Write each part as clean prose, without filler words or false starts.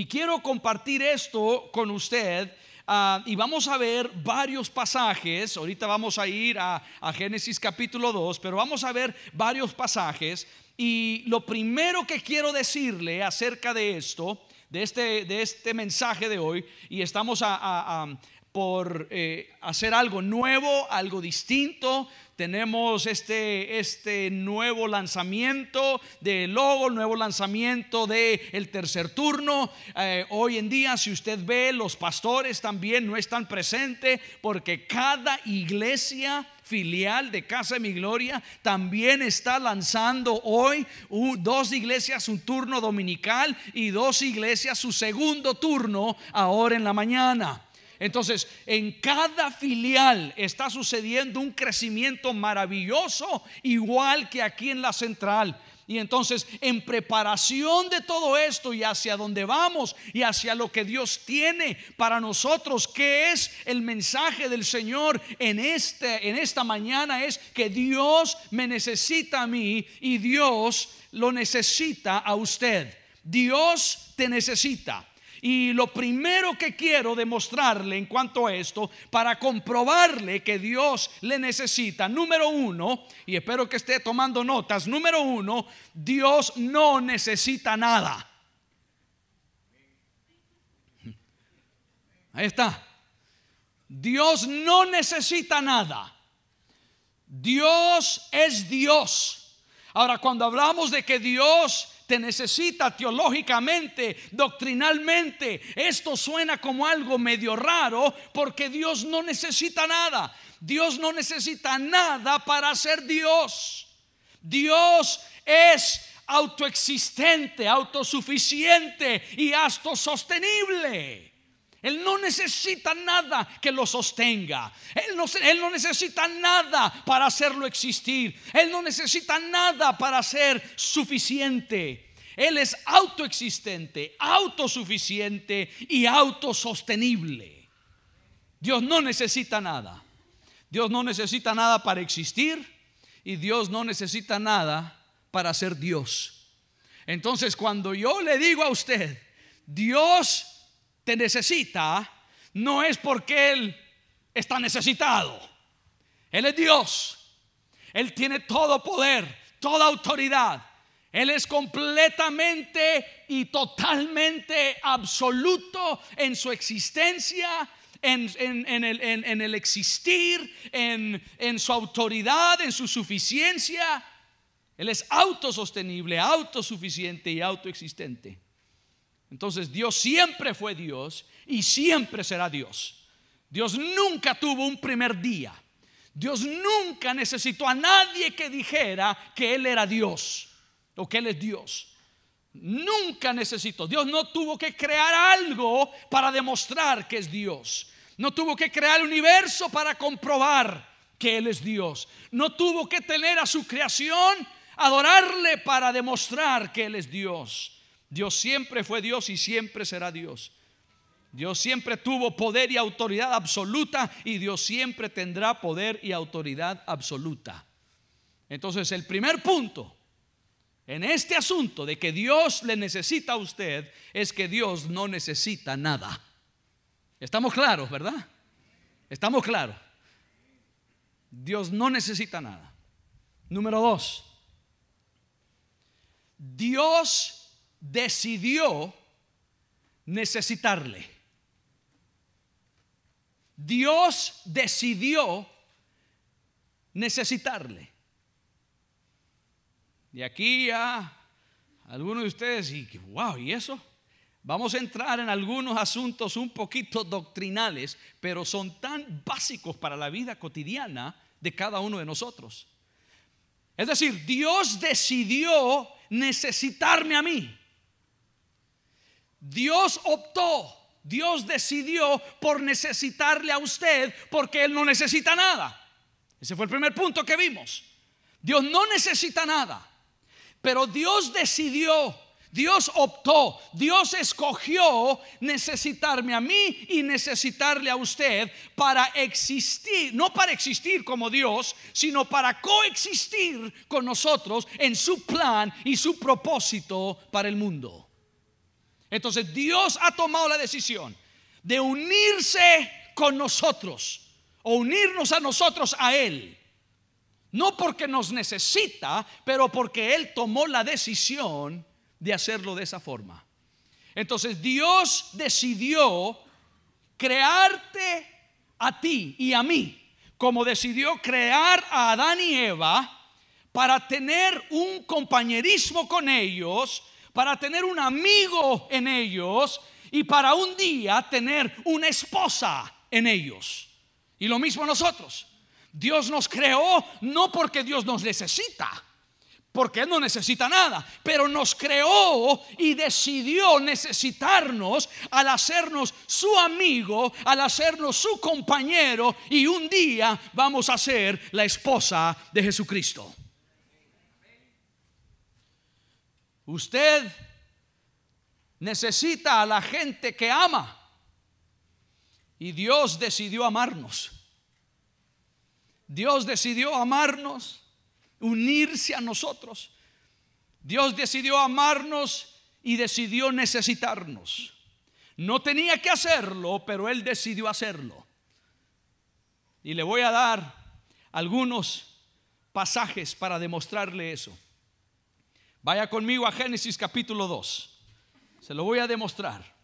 quiero compartir esto con usted. Y vamos a ver varios pasajes. Ahorita vamos a ir a Génesis capítulo 2, pero vamos a ver varios pasajes. Y lo primero que quiero decirle acerca de esto, de este mensaje de hoy, y estamos por hacer algo nuevo, algo distinto. Tenemos este nuevo lanzamiento de logo, nuevo lanzamiento de el tercer turno. Hoy en día, si usted ve, los pastores también no están presentes, porque cada iglesia filial de Casa de Mi Gloria también está lanzando hoy 2 iglesias un turno dominical y 2 iglesias su segundo turno ahora en la mañana. Entonces, en cada filial está sucediendo un crecimiento maravilloso, igual que aquí en la central. Y entonces, en preparación de todo esto y hacia donde vamos y hacia lo que Dios tiene para nosotros, que es el mensaje del Señor en esta mañana, es que Dios me necesita a mí y Dios lo necesita a usted. Dios te necesita. Y lo primero que quiero demostrarle en cuanto a esto, para comprobarle que Dios le necesita, número 1, y espero que esté tomando notas, número 1, Dios no necesita nada. Ahí está. Dios no necesita nada. Dios es Dios. Ahora, cuando hablamos de que Dios te necesita teológicamente, doctrinalmente, esto suena como algo medio raro, porque Dios no necesita nada. Dios no necesita nada para ser Dios. Dios es autoexistente, autosuficiente y autosostenible. Él no necesita nada que lo sostenga. Él no necesita nada para hacerlo existir. Él no necesita nada para ser suficiente. Él es autoexistente, autosuficiente y autosostenible. Dios no necesita nada. Dios no necesita nada para existir y Dios no necesita nada para ser Dios. Entonces, cuando yo le digo a usted, Dios te necesita, no es porque Él está necesitado. Él es Dios. Él tiene todo poder, toda autoridad. Él es completamente y totalmente absoluto en su existencia, en el existir, en su autoridad, en su suficiencia. Él es autosostenible, autosuficiente y autoexistente. Entonces, Dios siempre fue Dios y siempre será Dios. Dios nunca tuvo un primer día. Dios nunca necesitó a nadie que dijera que Él era Dios o que Él es Dios. Nunca necesitó. Dios no tuvo que crear algo para demostrar que es Dios. No tuvo que crear el universo para comprobar que Él es Dios. No tuvo que tener a su creación, adorarle para demostrar que Él es Dios. Dios siempre fue Dios y siempre será Dios. Dios siempre tuvo poder y autoridad absoluta y Dios siempre tendrá poder y autoridad absoluta. Entonces, el primer punto en este asunto de que Dios le necesita a usted es que Dios no necesita nada. Estamos claros, ¿verdad? Estamos claros. Dios no necesita nada. Número 2, Dios decidió necesitarle. Dios decidió necesitarle. Y aquí ya algunos de ustedes, y wow, ¿y eso? Vamos a entrar en algunos asuntos un poquito doctrinales, pero son tan básicos para la vida cotidiana de cada uno de nosotros. Es decir, Dios decidió necesitarme a mí. Dios optó, Dios decidió por necesitarle a usted, porque Él no necesita nada. Ese fue el primer punto que vimos. Dios no necesita nada, pero Dios decidió, Dios optó, Dios escogió necesitarme a mí y necesitarle a usted para existir, no para existir como Dios, sino para coexistir con nosotros en su plan y su propósito para el mundo. Entonces Dios ha tomado la decisión de unirse con nosotros, o unirnos a nosotros a Él. No porque nos necesita, pero porque Él tomó la decisión de hacerlo de esa forma. Entonces Dios decidió crearte a ti y a mí, como decidió crear a Adán y Eva, para tener un compañerismo con ellos, para tener un amigo en ellos y para un día tener una esposa en ellos. Y lo mismo nosotros. Dios nos creó no porque Dios nos necesita, porque Él no necesita nada, pero nos creó y decidió necesitarnos al hacernos su amigo, al hacernos su compañero, y un día vamos a ser la esposa de Jesucristo. Usted necesita a la gente que ama, y Dios decidió amarnos. Dios decidió amarnos, unirse a nosotros. Dios decidió amarnos y decidió necesitarnos. No tenía que hacerlo, pero Él decidió hacerlo. Y le voy a dar algunos pasajes para demostrarle eso. Vaya conmigo a Génesis capítulo 2. Se lo voy a demostrar.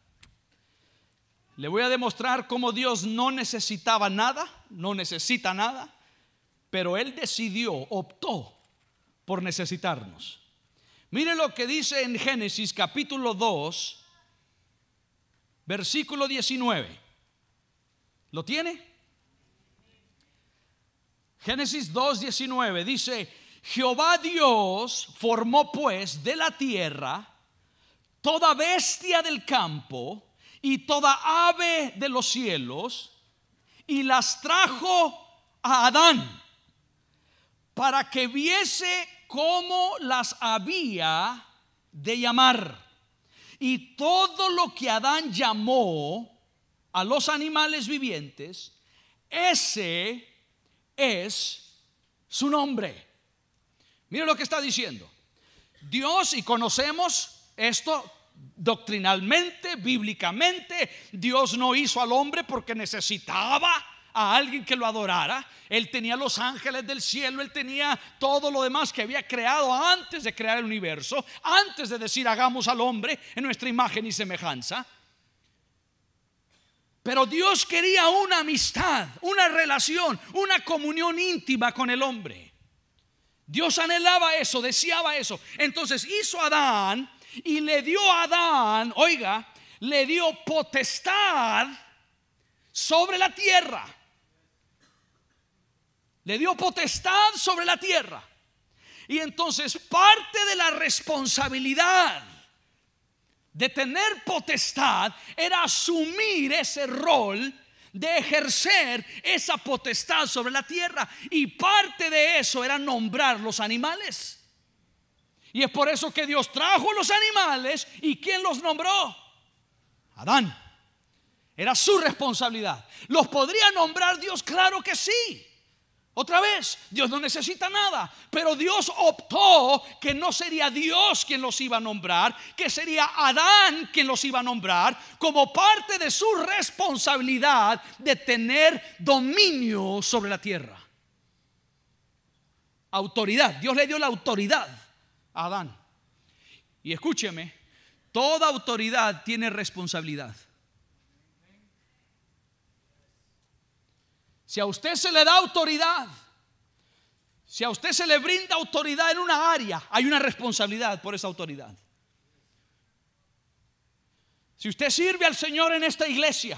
Le voy a demostrar cómo Dios no necesitaba nada, no necesita nada, pero Él decidió, optó por necesitarnos. Mire lo que dice en Génesis capítulo 2, versículo 19. ¿Lo tiene? Génesis 2, 19 dice: Jehová Dios formó pues de la tierra toda bestia del campo y toda ave de los cielos, y las trajo a Adán para que viese cómo las había de llamar. Y todo lo que Adán llamó a los animales vivientes, ese es su nombre. Mire lo que está diciendo Dios, y conocemos esto doctrinalmente, bíblicamente. Dios no hizo al hombre porque necesitaba a alguien que lo adorara. Él tenía los ángeles del cielo, Él tenía todo lo demás que había creado antes de crear el universo, antes de decir hagamos al hombre en nuestra imagen y semejanza. Pero Dios quería una amistad, una relación, una comunión íntima con el hombre. Dios anhelaba eso, deseaba eso. Entonces hizo a Adán y le dio a Adán, oiga, le dio potestad sobre la tierra. Le dio potestad sobre la tierra. Y entonces parte de la responsabilidad de tener potestad era asumir ese rol de ejercer esa potestad sobre la tierra. Y parte de eso era nombrar los animales. Y es por eso que Dios trajo los animales. ¿Y quién los nombró? Adán. Era su responsabilidad. ¿Los podría nombrar Dios? Claro que sí. Otra vez, Dios no necesita nada, pero Dios optó que no sería Dios quien los iba a nombrar, que sería Adán quien los iba a nombrar, como parte de su responsabilidad de tener dominio sobre la tierra. Autoridad. Dios le dio la autoridad a Adán. Y escúcheme, toda autoridad tiene responsabilidad. Si a usted se le da autoridad, si a usted se le brinda autoridad en una área, hay una responsabilidad por esa autoridad. Si usted sirve al Señor en esta iglesia,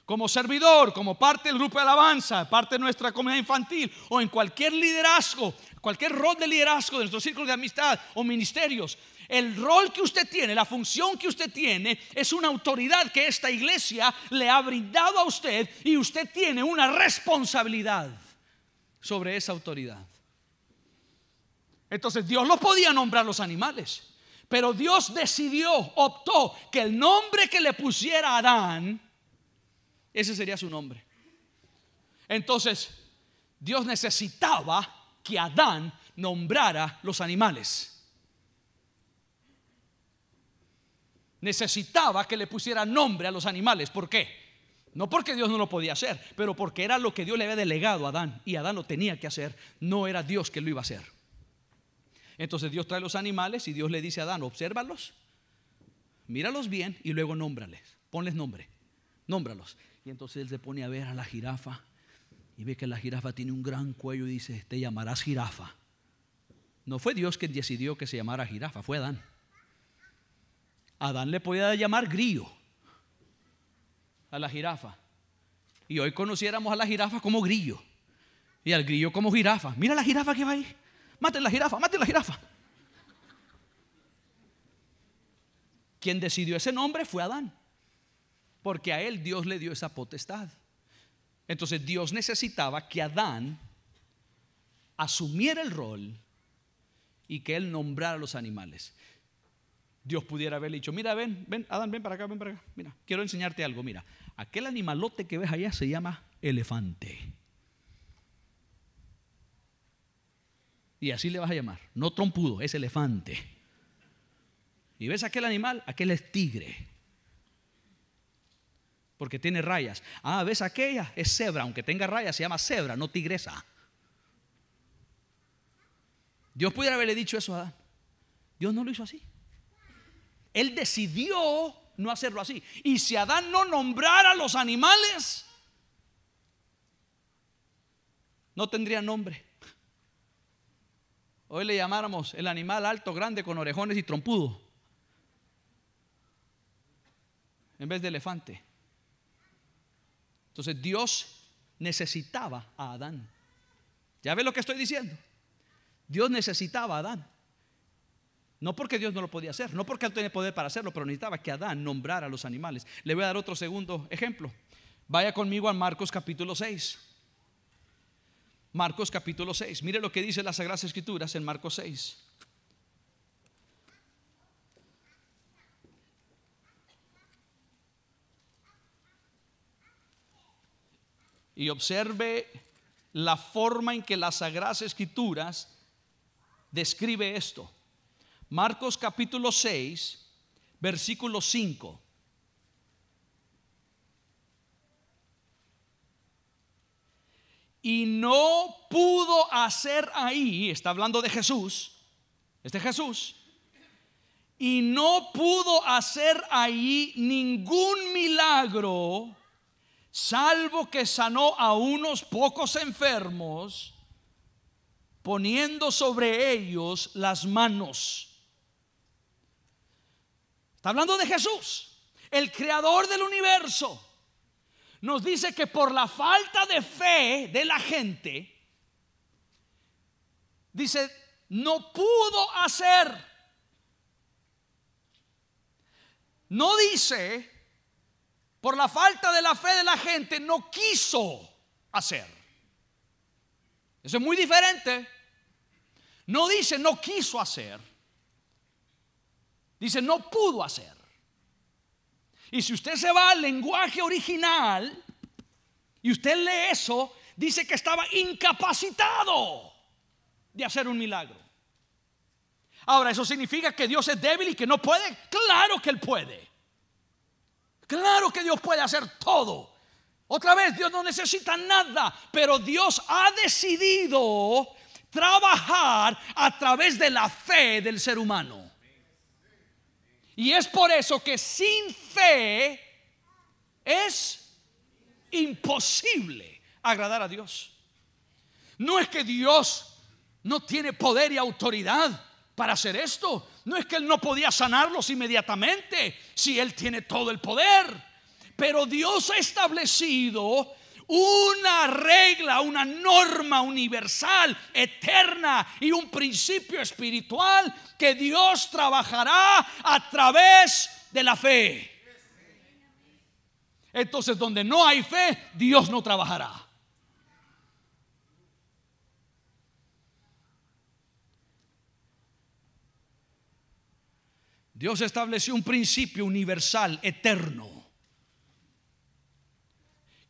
como servidor, como parte del grupo de alabanza, parte de nuestra comunidad infantil, o en cualquier liderazgo, cualquier rol de liderazgo de nuestros círculos de amistad o ministerios, el rol que usted tiene, la función que usted tiene, es una autoridad que esta iglesia le ha brindado a usted, y usted tiene una responsabilidad sobre esa autoridad. Entonces Dios lo podía nombrar los animales, pero Dios decidió, optó que el nombre que le pusiera a Adán, ese sería su nombre. Entonces Dios necesitaba que Adán nombrara los animales. necesitaba que le pusiera nombre a los animales. ¿Por qué? No porque Dios no lo podía hacer, pero porque era lo que Dios le había delegado a Adán, y Adán lo tenía que hacer. No era Dios que lo iba a hacer. Entonces Dios trae los animales y Dios le dice a Adán: obsérvalos, míralos bien y luego nómbrales, ponles nombre, nómbralos. Y entonces él se pone a ver a la jirafa y ve que la jirafa tiene un gran cuello y dice: te llamarás jirafa. No fue Dios quien decidió que se llamara jirafa, fue Adán. Adán le podía llamar grillo a la jirafa, y hoy conociéramos a la jirafa como grillo y al grillo como jirafa. Mira la jirafa que va ahí, maten la jirafa, maten la jirafa. Quien decidió ese nombre fue Adán, porque a él Dios le dio esa potestad. Entonces Dios necesitaba que Adán asumiera el rol y que él nombrara a los animales. Dios pudiera haberle dicho: mira, ven, Adán, ven para acá, mira, quiero enseñarte algo. Mira, aquel animalote que ves allá se llama elefante, y así le vas a llamar, no trompudo, es elefante. Y ves aquel animal, aquel es tigre, porque tiene rayas. Ah, ves aquella, es cebra, aunque tenga rayas se llama cebra, no tigresa. Dios pudiera haberle dicho eso a Adán. Dios no lo hizo así. Él decidió no hacerlo así. Y si Adán no nombrara a los animales, no tendría nombre. Hoy le llamáramos el animal alto, grande, con orejones y trompudo, en vez de elefante. Entonces Dios necesitaba a Adán. ¿Ya ve lo que estoy diciendo? Dios necesitaba a Adán. No porque Dios no lo podía hacer, no porque él tenía poder para hacerlo, pero necesitaba que Adán nombrara a los animales. Le voy a dar otro segundo ejemplo. Vaya conmigo a Marcos capítulo 6. Marcos capítulo 6. Mire lo que dice las Sagradas Escrituras en Marcos 6. Y observe la forma en que las Sagradas Escrituras describe esto. Marcos capítulo 6, versículo 5. Y no pudo hacer ahí, está hablando de Jesús, Jesús, y no pudo hacer ahí ningún milagro, salvo que sanó a unos pocos enfermos, poniendo sobre ellos las manos. Está hablando de Jesús, el creador del universo. Nos dice que por la falta de fe de la gente, dice, no pudo hacer. No dice, por la falta de la fe de la gente, no quiso hacer. Eso es muy diferente. No dice no quiso hacer, dice no pudo hacer. Y si usted se va al lenguaje original y usted lee eso, dice que estaba incapacitado de hacer un milagro. Ahora, ¿eso significa que Dios es débil y que no puede? Claro que Él puede. Claro que Dios puede hacer todo. Otra vez, Dios no necesita nada, pero Dios ha decidido trabajar a través de la fe del ser humano. Y es por eso que sin fe es imposible agradar a Dios. No es que Dios no tiene poder y autoridad para hacer esto. No es que Él no podía sanarlos inmediatamente, si Él tiene todo el poder. Pero Dios ha establecido una regla, una norma universal, eterna, y un principio espiritual que Dios trabajará a través de la fe. Entonces, donde no hay fe, Dios no trabajará. Dios estableció un principio universal, eterno,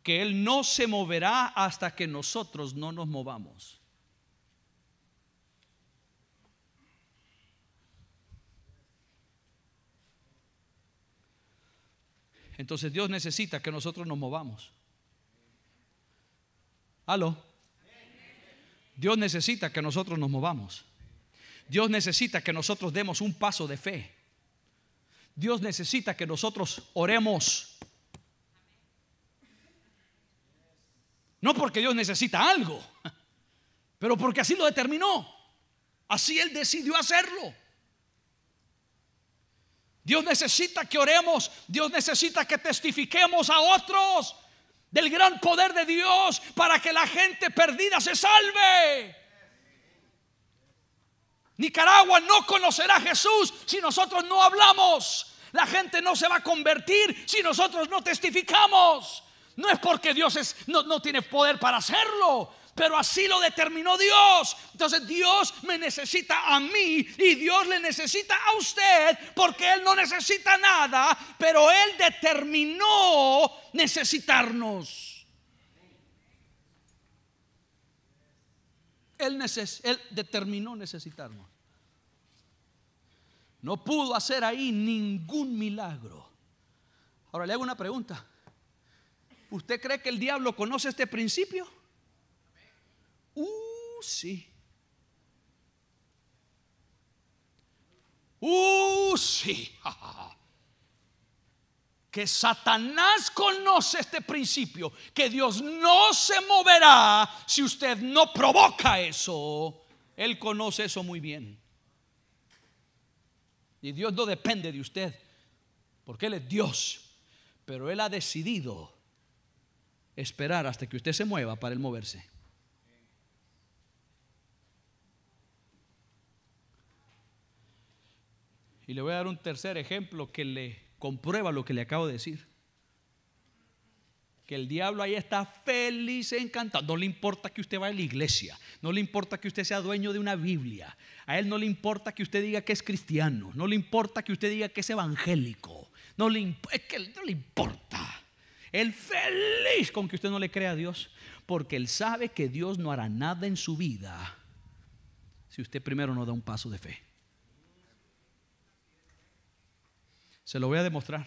que Él no se moverá hasta que nosotros no nos movamos. entonces Dios necesita que nosotros nos movamos. ¿Aló? Dios necesita que nosotros nos movamos. Dios necesita que nosotros demos un paso de fe. Dios necesita que nosotros oremos. No porque Dios necesita algo, pero porque así lo determinó. Así Él decidió hacerlo. Dios necesita que oremos. Dios necesita que testifiquemos a otros del gran poder de Dios para que la gente perdida se salve. Nicaragua no conocerá a Jesús si nosotros no hablamos. La gente no se va a convertir si nosotros no testificamos. No es porque Dios no tiene poder para hacerlo, pero así lo determinó Dios. Entonces Dios me necesita a mí y Dios le necesita a usted, porque Él no necesita nada, pero Él determinó necesitarnos. Él determinó necesitarnos. No pudo hacer ahí ningún milagro. Ahora le hago una pregunta. ¿Usted cree que el diablo conoce este principio? Sí. Sí. Que Satanás conoce este principio, que Dios no se moverá si usted no provoca eso. Él conoce eso muy bien. Y Dios no depende de usted, porque Él es Dios, pero Él ha decidido esperar hasta que usted se mueva para Él moverse. Y le voy a dar un tercer ejemplo que le comprueba lo que le acabo de decir. Que el diablo ahí está feliz, encantado. No le importa que usted vaya a la iglesia, no le importa que usted sea dueño de una Biblia, a él no le importa que usted diga que es cristiano, no le importa que usted diga que es evangélico, es que no le importa. Él feliz con que usted no le crea a Dios, porque él sabe que Dios no hará nada en su vida si usted primero no da un paso de fe. Se lo voy a demostrar.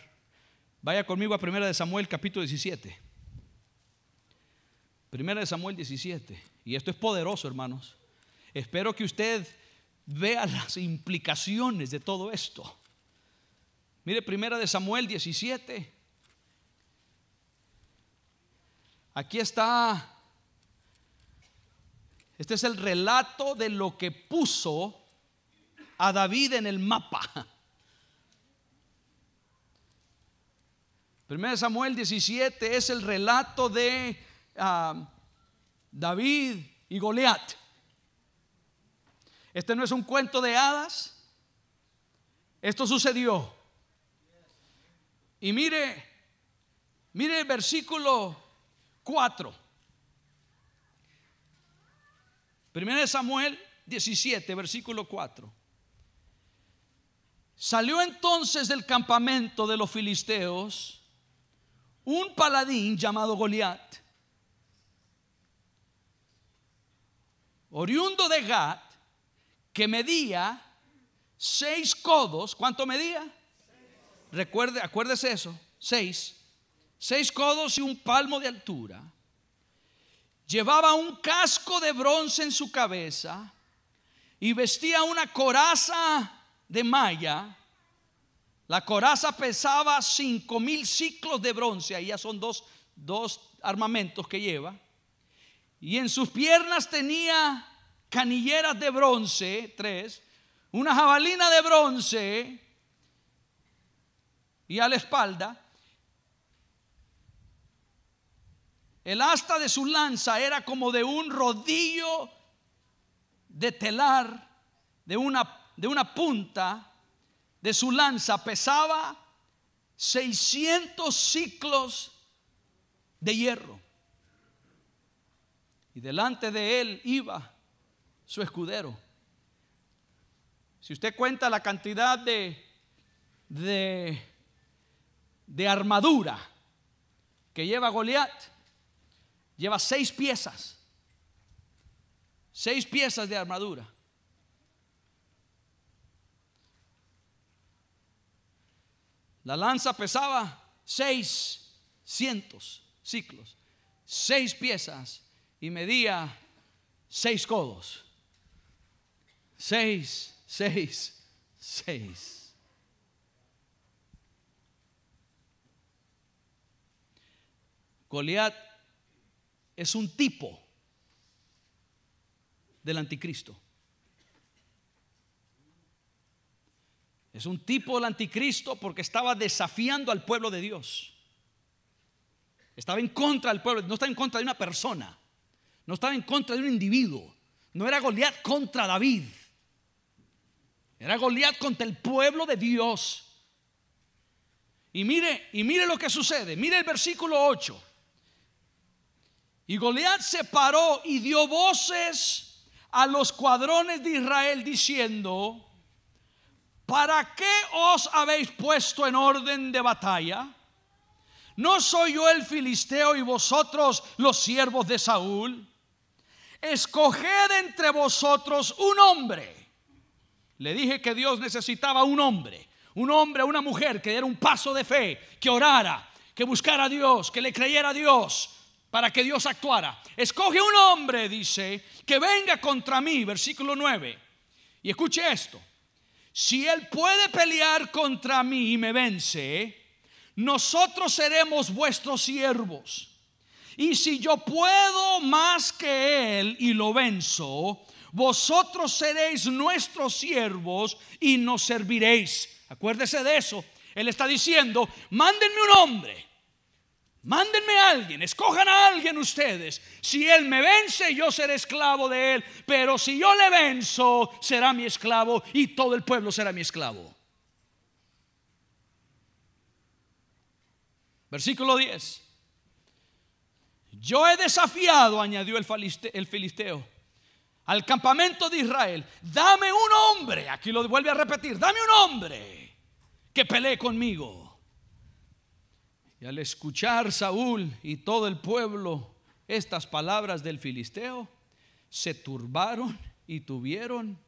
Vaya conmigo a 1 de Samuel capítulo 17. 1 de Samuel 17. Y esto es poderoso, hermanos. Espero que usted vea las implicaciones de todo esto. Mire, 1 de Samuel 17. Aquí está. Este es el relato de lo que puso a David en el mapa. 1 Samuel 17 es el relato de David y Goliat. Este no es un cuento de hadas. Esto sucedió. Y mire el versículo 4. 1 Samuel 17, versículo 4. Salió entonces del campamento de los filisteos un paladín llamado Goliat, oriundo de Gat, que medía 6 codos. ¿Cuánto medía? Acuérdese eso. 6 codos y un palmo de altura. Llevaba un casco de bronce en su cabeza y vestía una coraza de malla. La coraza pesaba 5,000 ciclos de bronce. Ahí ya son dos armamentos que lleva. Y en sus piernas tenía canilleras de bronce, 3, una jabalina de bronce, y a la espalda el asta de su lanza era como de un rodillo de telar, de una punta de su lanza pesaba 600 ciclos de hierro. Y delante de él iba su escudero. Si usted cuenta la cantidad de armadura que lleva Goliat, lleva 6 piezas. 6 piezas de armadura. La lanza pesaba 600 ciclos, 6 piezas, y medía 6 codos. 6, 6, 6. Goliat es un tipo del anticristo. Es un tipo del anticristo porque estaba desafiando al pueblo de Dios. Estaba en contra del pueblo, no estaba en contra de una persona, no estaba en contra de un individuo. No era Goliat contra David, era Goliat contra el pueblo de Dios. Y mire lo que sucede. Mire el versículo 8. Y Goliat se paró y dio voces a los escuadrones de Israel diciendo: ¿para qué os habéis puesto en orden de batalla? ¿No soy yo el filisteo y vosotros los siervos de Saúl? Escoged entre vosotros un hombre. Le dije que Dios necesitaba un hombre, una mujer que diera un paso de fe, que orara, que buscara a Dios, que le creyera a Dios para que Dios actuara. Escoge un hombre, dice, que venga contra mí, versículo 9. Y escuche esto: si él puede pelear contra mí y me vence, nosotros seremos vuestros siervos. Y si yo puedo más que él y lo venzo, vosotros seréis nuestros siervos y nos serviréis. Acuérdese de eso. Él está diciendo: mándenme un hombre, mándenme a alguien, escojan a alguien ustedes. Si él me vence, yo seré esclavo de él, pero si yo le venzo, será mi esclavo y todo el pueblo será mi esclavo. Versículo 10. Yo he desafiado, añadió el filisteo, al campamento de Israel. Dame un hombre, aquí lo vuelve a repetir, dame un hombre que pelee conmigo. Y al escuchar Saúl y todo el pueblo estas palabras del filisteo, se turbaron y tuvieron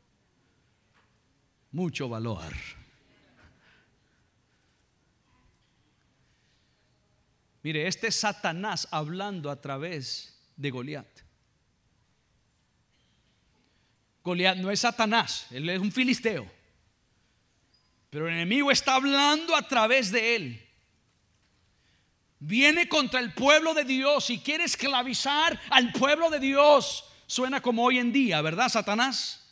mucho valor. Mire, este es Satanás hablando a través de Goliat. Goliat no es Satanás, él es un filisteo, pero el enemigo está hablando a través de él. Viene contra el pueblo de Dios y quiere esclavizar al pueblo de Dios. Suena como hoy en día, ¿verdad, Satanás?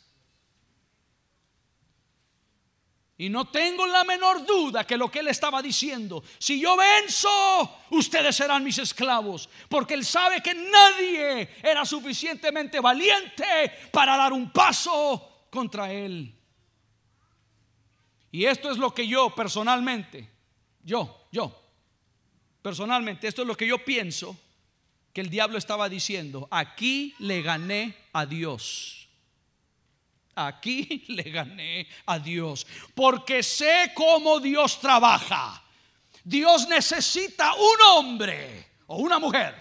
Y no tengo la menor duda que lo que él estaba diciendo: si yo venzo, ustedes serán mis esclavos. Porque él sabe que nadie era suficientemente valiente para dar un paso contra él. Y esto es lo que yo personalmente, esto es lo que yo pienso que el diablo estaba diciendo: aquí le gané a Dios. Aquí le gané a Dios, porque sé cómo Dios trabaja. Dios necesita un hombre o una mujer.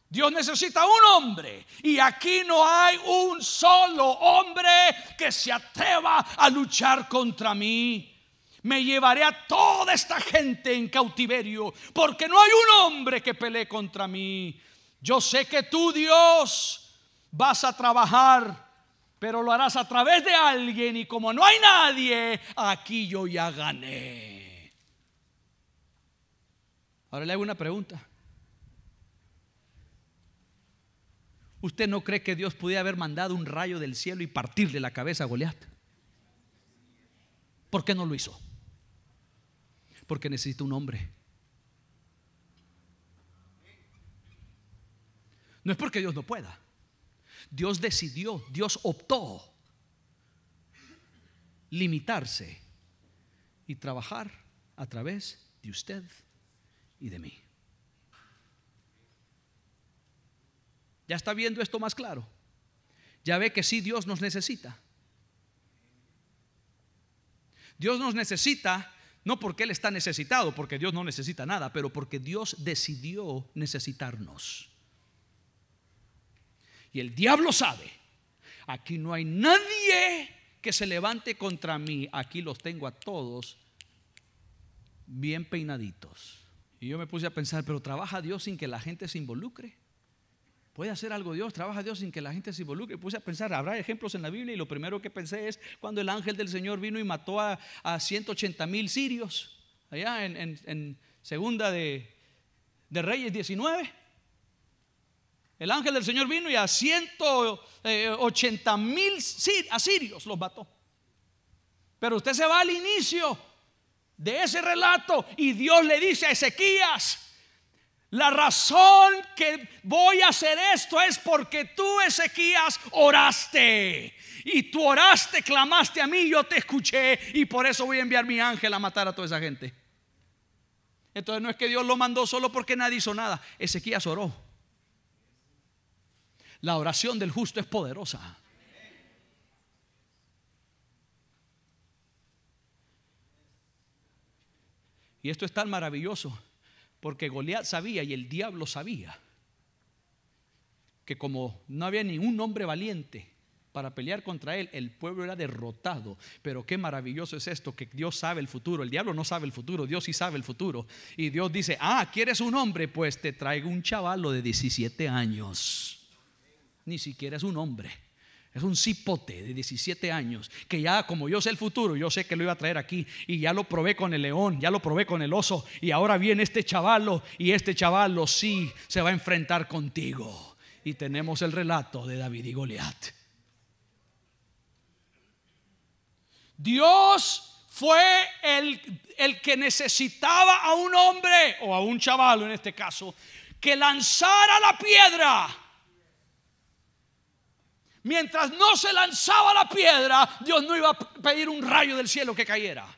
Dios necesita un hombre, y aquí no hay un solo hombre que se atreva a luchar contra mí. Me llevaré a toda esta gente en cautiverio, porque no hay un hombre que pelee contra mí. Yo sé que tú, Dios, vas a trabajar, pero lo harás a través de alguien, y como no hay nadie, aquí yo ya gané. Ahora le hago una pregunta. ¿Usted no cree que Dios pudiera haber mandado un rayo del cielo y partirle la cabeza a Goliat? ¿Por qué no lo hizo? Porque necesita un hombre. No es porque Dios no pueda. Dios decidió, Dios optó limitarse y trabajar a través de usted y de mí. ¿Ya está viendo esto más claro? Ya ve que sí, Dios nos necesita. Dios nos necesita no porque Él está necesitado, porque Dios no necesita nada, pero porque Dios decidió necesitarnos. Y el diablo sabe: aquí no hay nadie que se levante contra mí. Aquí los tengo a todos bien peinaditos. Y yo me puse a pensar, pero ¿trabaja Dios sin que la gente se involucre? ¿Puede hacer algo Dios? ¿Trabaja Dios sin que la gente se involucre? Puse a pensar, habrá ejemplos en la Biblia, y lo primero que pensé es cuando el ángel del Señor vino y mató a 180,000 sirios allá en Segunda de Reyes 19. El ángel del Señor vino y a 180,000 asirios los mató. Pero usted se va al inicio de ese relato y Dios le dice a Ezequías: la razón que voy a hacer esto es porque tú, Ezequías, oraste. Y tú oraste, clamaste a mí, yo te escuché, y por eso voy a enviar mi ángel a matar a toda esa gente. Entonces no es que Dios lo mandó solo porque nadie hizo nada. Ezequías oró. La oración del justo es poderosa. Y esto es tan maravilloso porque Goliat sabía, y el diablo sabía, que como no había ningún hombre valiente para pelear contra él, el pueblo era derrotado. Pero qué maravilloso es esto, que Dios sabe el futuro. El diablo no sabe el futuro, Dios sí sabe el futuro. Y Dios dice: ¿quieres un hombre? Pues te traigo un chavalo de 17 años. Ni siquiera es un hombre, es un cipote de 17 años, que ya, como yo sé el futuro, yo sé que lo iba a traer aquí, y ya lo probé con el león, ya lo probé con el oso, y ahora viene este chavalo, y este chavalo sí se va a enfrentar contigo. Y tenemos el relato de David y Goliat. Dios fue el que necesitaba a un hombre, o a un chavalo en este caso, que lanzara la piedra. Mientras no se lanzaba la piedra, Dios no iba a pedir un rayo del cielo que cayera.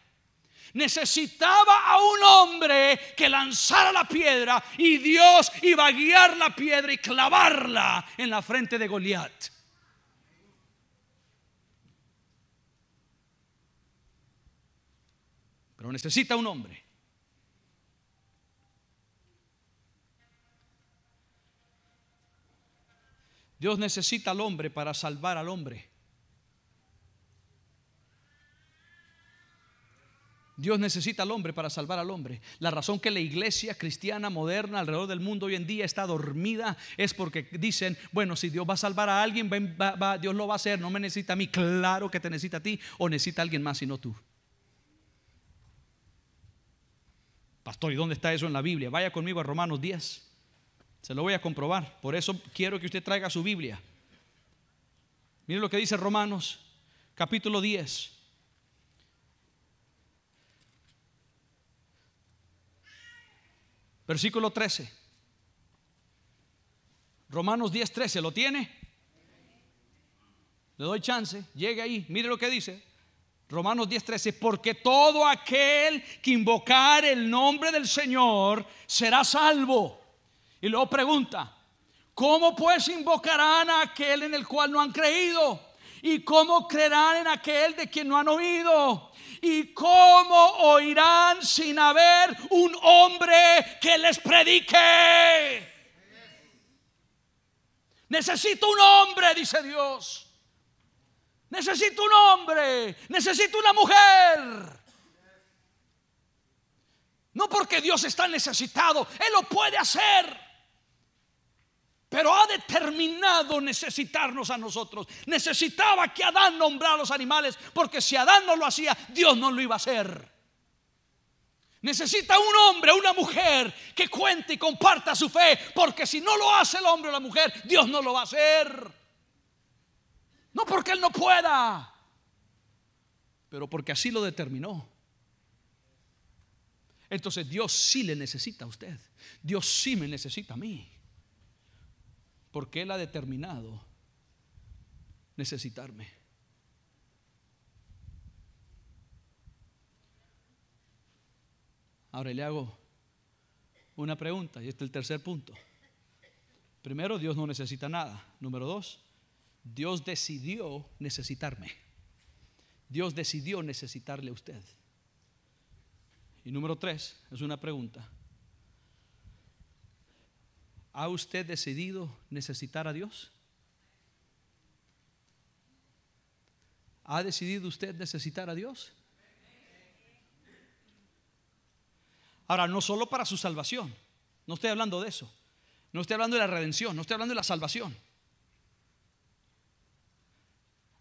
Necesitaba a un hombre que lanzara la piedra, y Dios iba a guiar la piedra y clavarla en la frente de Goliat. Pero necesita un hombre. Dios necesita al hombre para salvar al hombre. Dios necesita al hombre para salvar al hombre. La razón que la iglesia cristiana moderna alrededor del mundo hoy en día está dormida es porque dicen: bueno, si Dios va a salvar a alguien, Dios lo va a hacer, no me necesita a mí. Claro que te necesita a ti, o necesita a alguien más y no tú. Pastor, ¿y dónde está eso en la Biblia? Vaya conmigo a Romanos 10. Se lo voy a comprobar. Por eso quiero que usted traiga su Biblia. Mire lo que dice Romanos capítulo 10. Versículo 13. Romanos 10:13. ¿Lo tiene? Le doy chance. Llegue ahí. Mire lo que dice Romanos 10:13. Porque todo aquel que invocar el nombre del Señor será salvo. Y luego pregunta: ¿cómo pues invocarán a aquel en el cual no han creído? ¿Y cómo creerán en aquel de quien no han oído? ¿Y cómo oirán sin haber un hombre que les predique? Necesito un hombre, dice Dios. Necesito un hombre, necesito una mujer. No porque Dios está necesitado, Él lo puede hacer, pero ha determinado necesitarnos a nosotros. Necesitaba que Adán nombrara a los animales, porque si Adán no lo hacía, Dios no lo iba a hacer. Necesita un hombre, una mujer que cuente y comparta su fe, porque si no lo hace el hombre o la mujer, Dios no lo va a hacer. No porque Él no pueda, pero porque así lo determinó. Entonces Dios sí le necesita a usted. Dios sí me necesita a mí, porque Él ha determinado necesitarme. Ahora le hago una pregunta, y este es el tercer punto. Primero, Dios no necesita nada. Número 2, Dios decidió necesitarme. Dios decidió necesitarle a usted. Y número 3, es una pregunta: ¿ha usted decidido necesitar a Dios? ¿Ha decidido usted necesitar a Dios? Ahora, no solo para su salvación, no estoy hablando de eso, no estoy hablando de la redención, no estoy hablando de la salvación.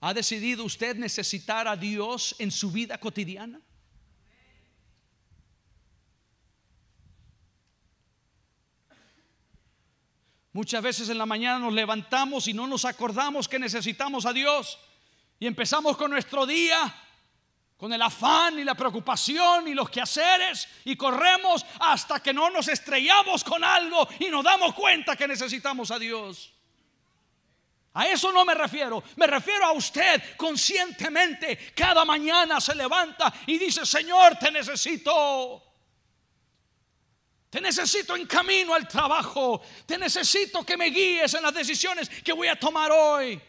¿Ha decidido usted necesitar a Dios en su vida cotidiana? Muchas veces en la mañana nos levantamos y no nos acordamos que necesitamos a Dios, y empezamos con nuestro día con el afán y la preocupación y los quehaceres, y corremos hasta que no nos estrellamos con algo y nos damos cuenta que necesitamos a Dios. A eso no me refiero. Me refiero a usted conscientemente cada mañana se levanta y dice: Señor, te necesito. Te necesito en camino al trabajo. Te necesito que me guíes en las decisiones que voy a tomar hoy.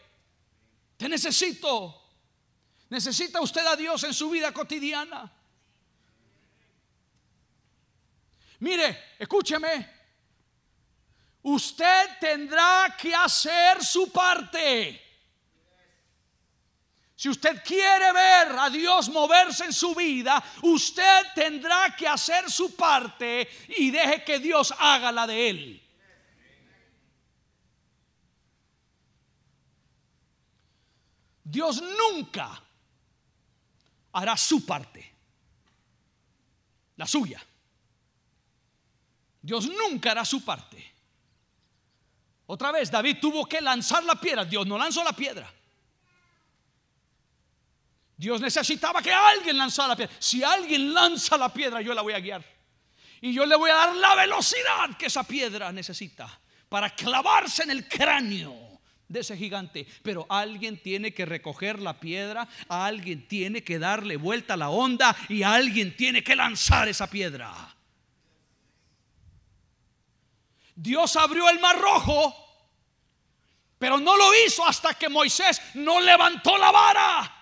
Te necesito. ¿Necesita usted a Dios en su vida cotidiana? Mire, escúcheme. Usted tendrá que hacer su parte. Si usted quiere ver a Dios moverse en su vida, usted tendrá que hacer su parte y deje que Dios haga la de él. Dios nunca hará su parte, la suya. Dios nunca hará su parte. Otra vez, David tuvo que lanzar la piedra. Dios no lanzó la piedra. Dios necesitaba que alguien lanzara la piedra. Si alguien lanza la piedra, yo la voy a guiar. Y yo le voy a dar la velocidad que esa piedra necesita para clavarse en el cráneo de ese gigante. Pero alguien tiene que recoger la piedra, alguien tiene que darle vuelta a la onda, y alguien tiene que lanzar esa piedra. Dios abrió el mar rojo, pero no lo hizo hasta que Moisés no levantó la vara.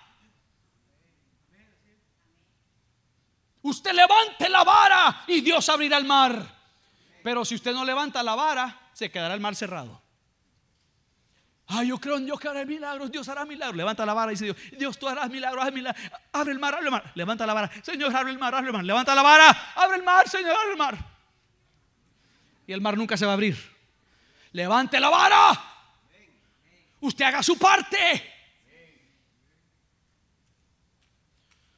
Usted levante la vara y Dios abrirá el mar. Pero si usted no levanta la vara, se quedará el mar cerrado. Ay, yo creo en Dios que hará milagros. Dios hará milagros. Levanta la vara y dice: Dios, tú harás milagros, haz milagros. Abre el mar, abre el mar. Levanta la vara. Señor, abre el mar, abre el mar. Levanta la vara, abre el mar, Señor, abre el mar. Y el mar nunca se va a abrir. Levante la vara. Usted haga su parte.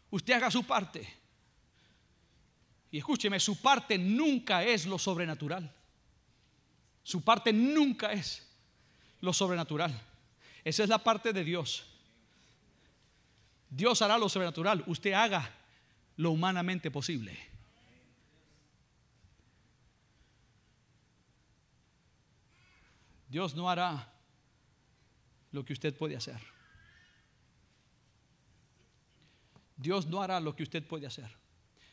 Usted haga su parte. Y escúcheme, su parte nunca es lo sobrenatural. Su parte nunca es lo sobrenatural. Esa es la parte de Dios. Dios hará lo sobrenatural. Usted haga lo humanamente posible. Dios no hará lo que usted puede hacer. Dios no hará lo que usted puede hacer.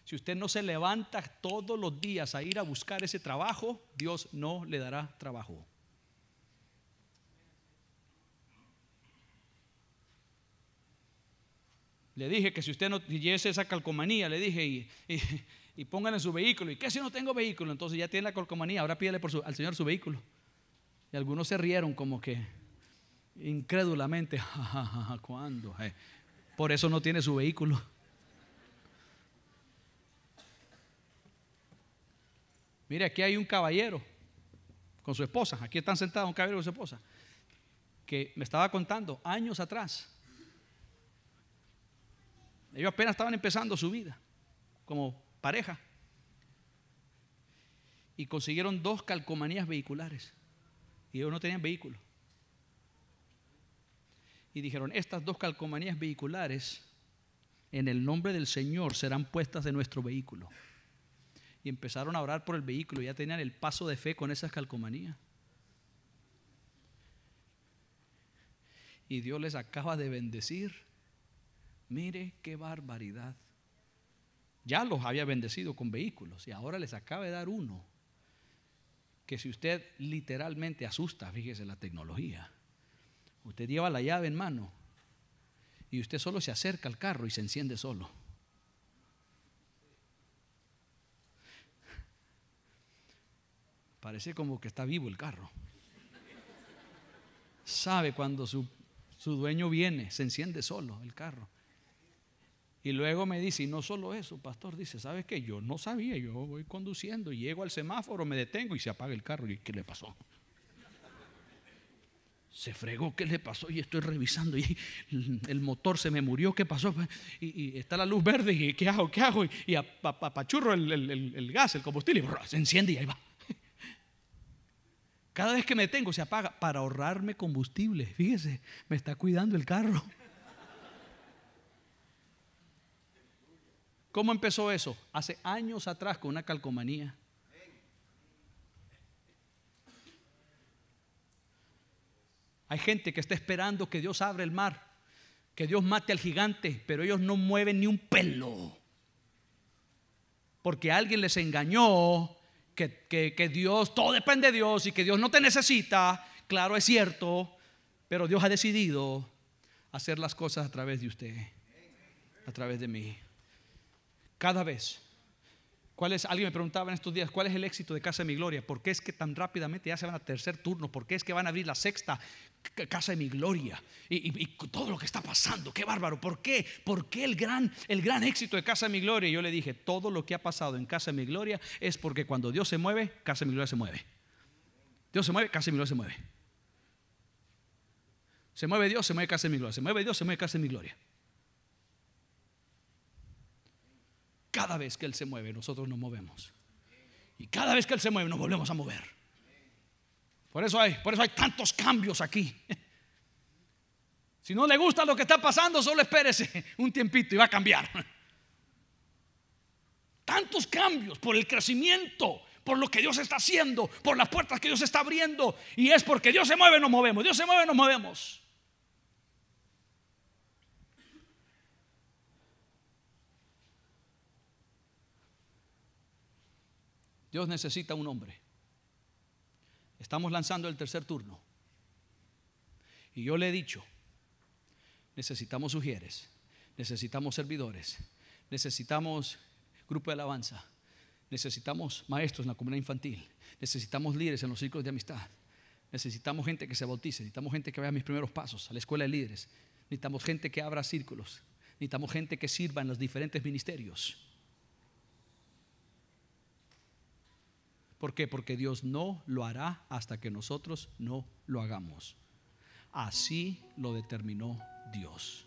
Si usted no se levanta todos los días a ir a buscar ese trabajo, Dios no le dará trabajo. Le dije que si usted no tuviese esa calcomanía, le dije, y póngale en su vehículo. ¿Y qué si no tengo vehículo? Entonces ya tiene la calcomanía, ahora pídele al Señor su vehículo. Y algunos se rieron como que incrédulamente. ¿Cuándo? Por eso no tiene su vehículo. Mire, aquí hay un caballero con su esposa. Aquí están sentados un caballero con su esposa, que me estaba contando años atrás. Ellos apenas estaban empezando su vida como pareja y consiguieron 2 calcomanías vehiculares, y ellos no tenían vehículo. Y dijeron: estas 2 calcomanías vehiculares, en el nombre del Señor, serán puestas en nuestro vehículo. Y empezaron a orar por el vehículo. Ya tenían el paso de fe con esas calcomanías. Y Dios les acaba de bendecir. Mire qué barbaridad. Ya los había bendecido con vehículos, y ahora les acaba de dar uno que, si usted literalmente asusta, fíjese la tecnología. Usted lleva la llave en mano y usted solo se acerca al carro y se enciende solo. Parece como que está vivo el carro. Sabe cuando su dueño viene, se enciende solo el carro. Y luego me dice, y no solo eso, pastor, dice, ¿sabes qué? Yo no sabía, yo voy conduciendo, llego al semáforo, me detengo y se apaga el carro. ¿Y qué le pasó? Se fregó, ¿qué le pasó? Y estoy revisando y el motor se me murió, ¿qué pasó? Y está la luz verde, y ¿qué hago? ¿Qué hago? Y apachurro el gas, el combustible, y se enciende y ahí va. Cada vez que me detengo se apaga para ahorrarme combustible. Fíjese, me está cuidando el carro. ¿Cómo empezó eso? Hace años atrás con una calcomanía. Hay gente que está esperando que Dios abra el mar, que Dios mate al gigante, pero ellos no mueven ni un pelo. Porque alguien les engañó que Dios, todo depende de Dios y que Dios no te necesita. Claro, es cierto, pero Dios ha decidido hacer las cosas a través de usted, a través de mí. Cada vez. Alguien me preguntaba en estos días, ¿cuál es el éxito de Casa de Mi Gloria? ¿Por qué es que tan rápidamente ya se van a tercer turno? ¿Por qué es que van a abrir la sexta Casa de Mi Gloria? Y todo lo que está pasando, qué bárbaro. ¿Por qué? ¿Por qué el gran éxito de Casa de Mi Gloria? Y yo le dije, todo lo que ha pasado en Casa de Mi Gloria es porque cuando Dios se mueve, Casa de Mi Gloria se mueve. Dios se mueve, Casa de Mi Gloria se mueve. Se mueve Dios, se mueve Casa de Mi Gloria. Se mueve Dios, se mueve Casa de Mi Gloria. Cada vez que Él se mueve, nosotros nos movemos. Y cada vez que Él se mueve, nos volvemos a mover. Por eso hay tantos cambios aquí. Si no le gusta lo que está pasando, solo espérese un tiempito y va a cambiar. Tantos cambios por el crecimiento, por lo que Dios está haciendo, por las puertas que Dios está abriendo. Y es porque Dios se mueve, nos movemos. Dios se mueve, nos movemos. Dios necesita un hombre. Estamos lanzando el tercer turno. Y yo le he dicho, necesitamos sugieres, necesitamos servidores, necesitamos grupo de alabanza, necesitamos maestros en la comunidad infantil, necesitamos líderes en los círculos de amistad, necesitamos gente que se bautice, necesitamos gente que vaya a mis primeros pasos, a la escuela de líderes, necesitamos gente que abra círculos, necesitamos gente que sirva en los diferentes ministerios. ¿Por qué? Porque Dios no lo hará hasta que nosotros no lo hagamos. Así lo determinó Dios.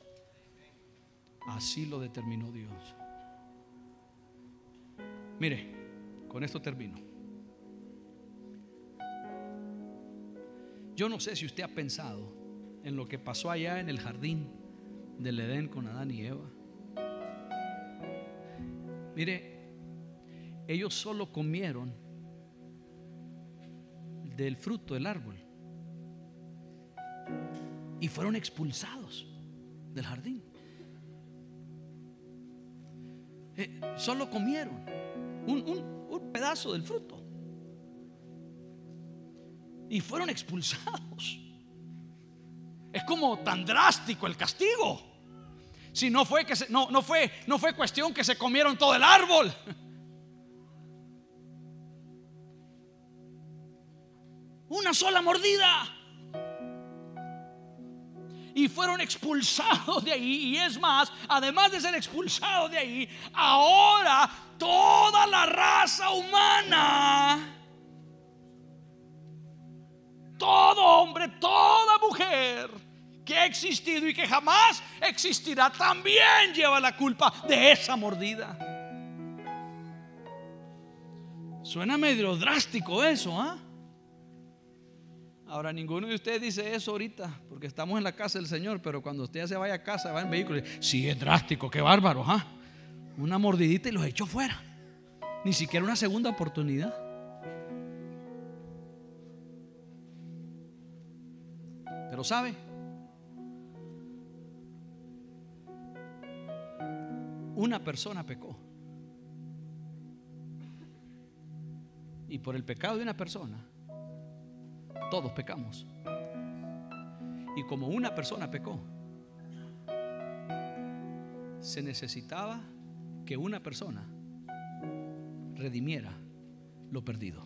Así lo determinó Dios. Mire, con esto termino. Yo no sé si usted ha pensado en lo que pasó allá en el jardín del Edén con Adán y Eva. Mire, ellos solo comieron del fruto del árbol y fueron expulsados del jardín. Solo comieron un pedazo del fruto y fueron expulsados. Es como tan drástico el castigo. Si no fue que no fue cuestión que se comieron todo el árbol. Una sola mordida y fueron expulsados de ahí. Y es más, además de ser expulsados de ahí, ahora toda la raza humana, todo hombre, toda mujer que ha existido y que jamás existirá, también lleva la culpa de esa mordida. Suena medio drástico eso, ¿ah? Ahora ninguno de ustedes dice eso ahorita porque estamos en la casa del Señor, pero cuando usted ya se vaya a casa, va en vehículo, sí, es drástico, qué bárbaro, ¿ah? Una mordidita y los echó fuera. Ni siquiera una segunda oportunidad. Pero ¿sabe? Una persona pecó. Y por el pecado de una persona todos pecamos. Y como una persona pecó, se necesitaba que una persona redimiera lo perdido.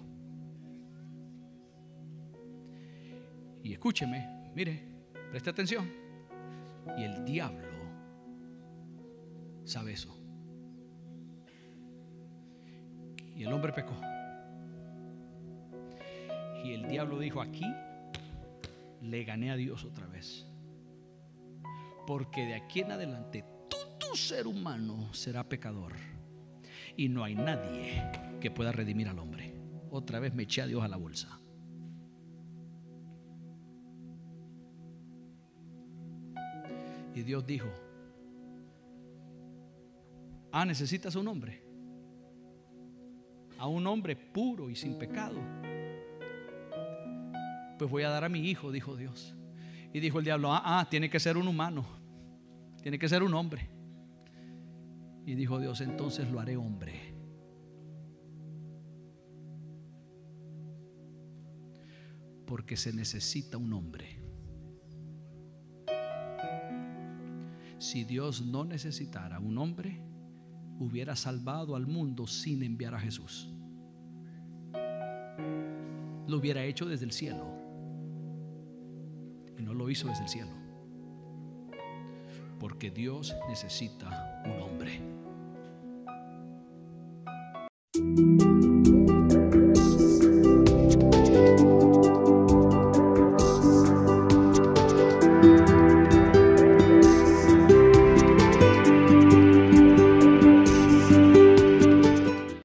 Y escúcheme, mire, preste atención. Y el diablo sabe eso. Y el hombre pecó. Y el diablo dijo: aquí le gané a Dios otra vez. Porque de aquí en adelante todo ser humano será pecador. Y no hay nadie que pueda redimir al hombre. Otra vez me eché a Dios a la bolsa. Y Dios dijo: necesitas un hombre, a un hombre puro y sin pecado. Pues voy a dar a mi hijo, dijo Dios. Y dijo el diablo: tiene que ser un humano, tiene que ser un hombre. Y dijo Dios: entonces lo haré hombre. Porque se necesita un hombre. Si Dios no necesitara un hombre, hubiera salvado al mundo sin enviar a Jesús. Lo hubiera hecho desde el cielo. Y no lo hizo desde el cielo. Porque Dios necesita un hombre.